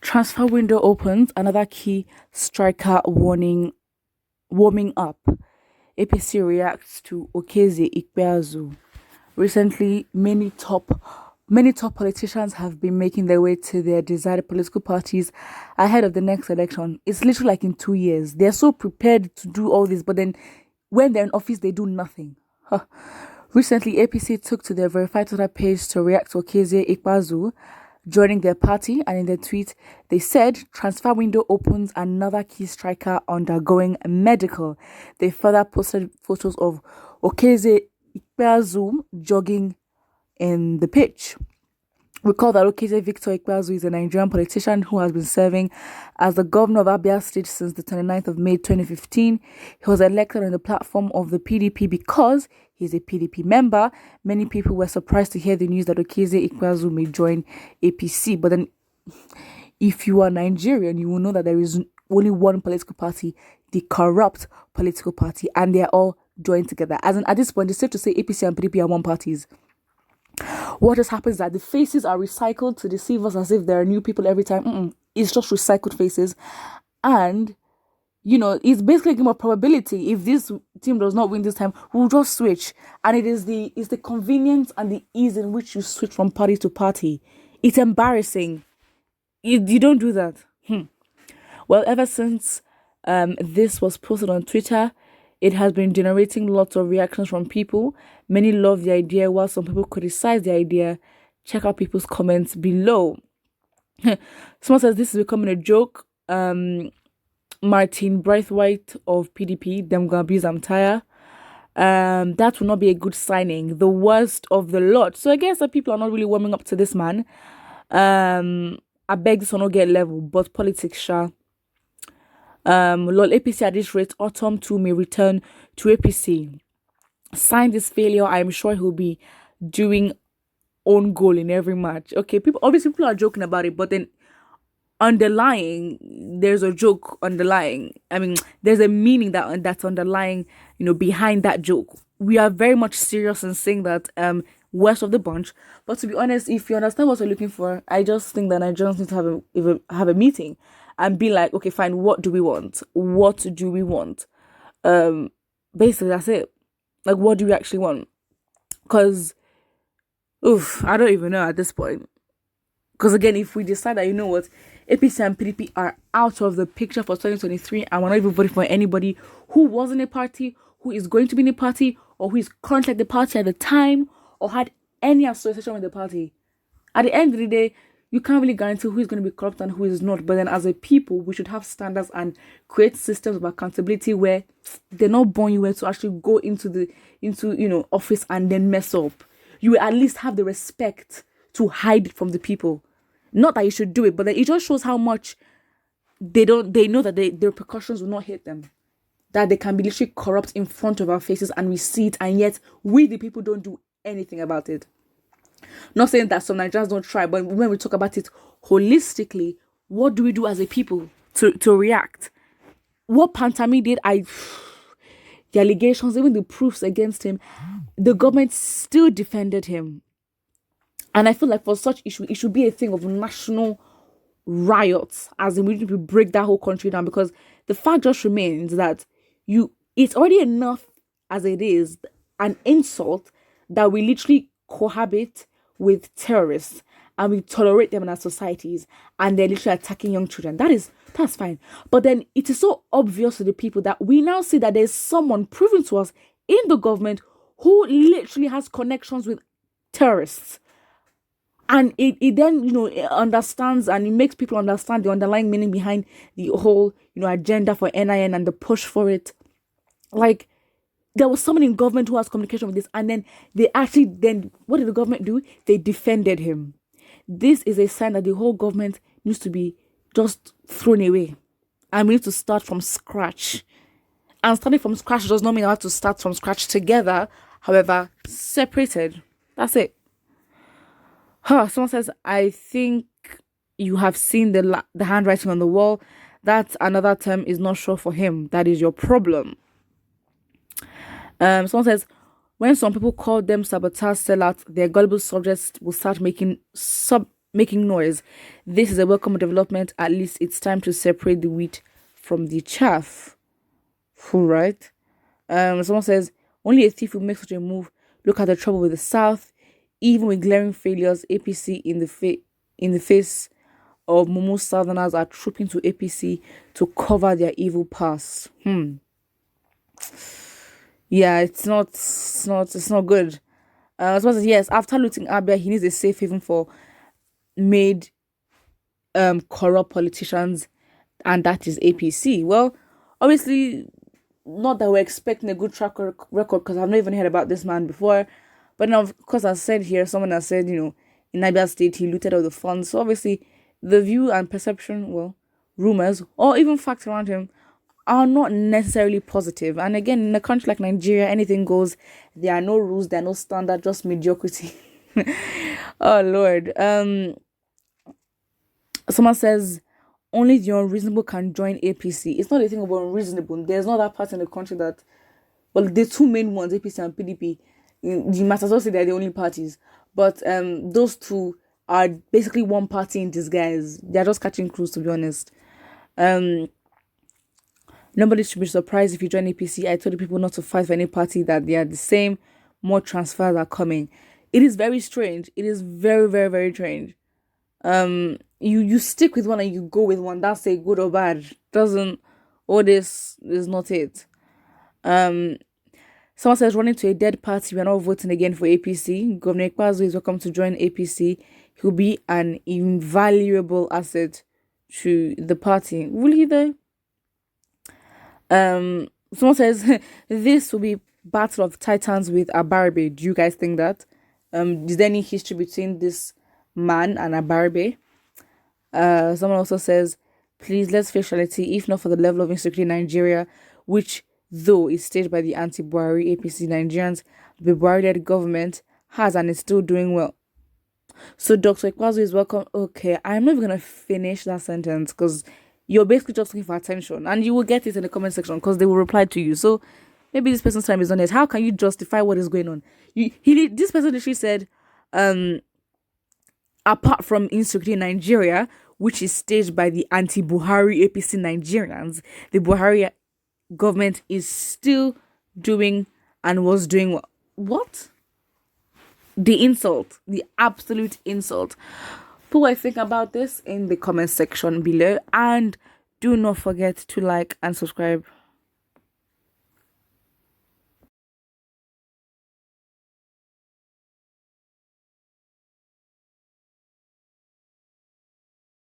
Transfer window opens, another key striker warming up. APC reacts to Okezie Ikpeazu. Recently, many top politicians have been making their way to their desired political parties ahead of the next election. It's literally like in 2 years. They're so prepared to do all this, but then when they're in office, they do nothing. Huh. Recently, APC took to their verified Twitter page to react to Okezie Ikpeazu joining their party, and in their tweet, they said, transfer window opens, another key striker undergoing medical. They further posted photos of Okezie Ikpeazu jogging in the pitch. Recall that Okezie Victor Ikpeazu is a Nigerian politician who has been serving as the governor of Abia State since the 29th of May 2015. He was elected on the platform of the PDP because he's a PDP member. Many people were surprised to hear the news that Okezie Ikpeazu may join APC. But then, if you are Nigerian, you will know that there is only one political party, the corrupt political party, and they are all joined together. As in, at this point, it's safe to say APC and PDP are one parties. What has happened is that the faces are recycled to deceive us as if there are new people every time. It's just recycled faces. And, it's basically a game of probability. If this team does not win this time, we'll just switch. And it's the convenience and the ease in which you switch from party to party. It's embarrassing. You don't do that. Well, ever since this was posted on Twitter, it has been generating lots of reactions from people. Many love the idea, while some people criticize the idea. Check out people's comments below. Someone says this is becoming a joke. Martin Braithwaite of PDP, them gonna abuse, I'm tired. That will not be a good signing. The worst of the lot. So I guess that people are not really warming up to this man. I beg this will not get level, but politics, sha. Lol, APC at this rate, autumn 2 may return to APC. Sign this failure, I am sure he'll be doing own goal in every match. Okay, people are joking about it, but then underlying, there's a joke underlying. I mean, there's a meaning that's underlying, behind that joke. We are very much serious in saying that worst of the bunch. But to be honest, if you understand what we're looking for, I just think that Nigerians need to have a meeting and be like, okay, fine, what do we want? What do we want? Basically, that's it. Like, what do we actually want? Because, I don't even know at this point. Because again, if we decide that, APC and PDP are out of the picture for 2023, and we're not even voting for anybody who was in a party, who is going to be in a party, or who is currently at the party at the time, or had any association with the party. At the end of the day, you can't really guarantee who is going to be corrupt and who is not. But then as a people, we should have standards and create systems of accountability where they're not born you to actually go into office and then mess up. You will at least have the respect to hide it from the people. Not that you should do it, but then it just shows how much they know that the repercussions will not hit them. That they can be literally corrupt in front of our faces and we see it, and yet we the people don't do anything about it. Not saying that some Nigerians don't try, but when we talk about it holistically, what do we do as a people to react? What Pantami did, the allegations, even the proofs against him, the government still defended him. And I feel like for such issue, it should be a thing of national riots, as in we need to break that whole country down, because the fact just remains that it's already enough as it is an insult that we literally cohabit with terrorists and we tolerate them in our societies, and they're literally attacking young children. That's fine. But then it is so obvious to the people that we now see that there's someone proven to us in the government who literally has connections with terrorists. And it then, it understands, and it makes people understand the underlying meaning behind the whole, agenda for NIN and the push for it. Like, there was someone in government who has communication with this, and then what did the government do? They defended him. This is a sign that the whole government needs to be just thrown away. And we need to start from scratch. And starting from scratch does not mean I have to start from scratch together, however, separated. That's it. Someone says, I think you have seen the handwriting on the wall. That another term is not sure for him. That is your problem. Someone says, when some people call them sabotage sellouts, their gullible subjects will start making making noise. This is a welcome development. At least it's time to separate the wheat from the chaff. All right. Someone says only a thief will make such a move. Look at the trouble with the South. Even with glaring failures, APC in the face of Mumu Southerners are trooping to APC to cover their evil past. Yeah, it's not good. Suppose yes, after looting Abia, he needs a safe haven for made corrupt politicians, and that is APC. Well, obviously, not that we're expecting a good track record, because I've not even heard about this man before. But now, of course, I said here, someone has said, in Abia State, he looted all the funds. So obviously, the view and perception, well, rumors, or even facts around him are not necessarily positive. And again, in a country like Nigeria, anything goes. There are no rules, there are no standards, just mediocrity. Oh Lord. Someone says only the unreasonable can join APC. It's not a thing of unreasonable. There's not that part in the country that, well, the two main ones, APC and PDP, you might as well say they're the only parties. But those two are basically one party in disguise. They're just catching crews, to be honest. Nobody should be surprised if you join APC. I told the people not to fight for any party, that they are the same. More transfers are coming. It is very strange. It is very, very, very strange. You stick with one and you go with one. That's a good or bad. All this is not it. Someone says running to a dead party. We are not voting again for APC. Governor Ikpeazu is welcome to join APC. He will be an invaluable asset to the party. Will he though? Someone says this will be Battle of Titans with Abarbe. Do you guys think that? Is there any history between this man and Abarbe? Someone also says, please let's face reality, if not for the level of insecurity in Nigeria, which though is staged by the anti-Buhari APC Nigerians, the Buhari-led government has and is still doing well. So Dr. Ikpeazu is welcome. Okay, I'm not even going to finish that sentence because you're basically just looking for attention, and you will get it in the comment section because they will reply to you. So maybe this person's time is on it. How can you justify what is going on? This person literally said, apart from insecurity in Nigeria, which is staged by the anti-Buhari APC Nigerians, the Buhari government is still doing and was doing what? The insult, the absolute insult. Put what I think about this in the comment section below, and do not forget to like and subscribe.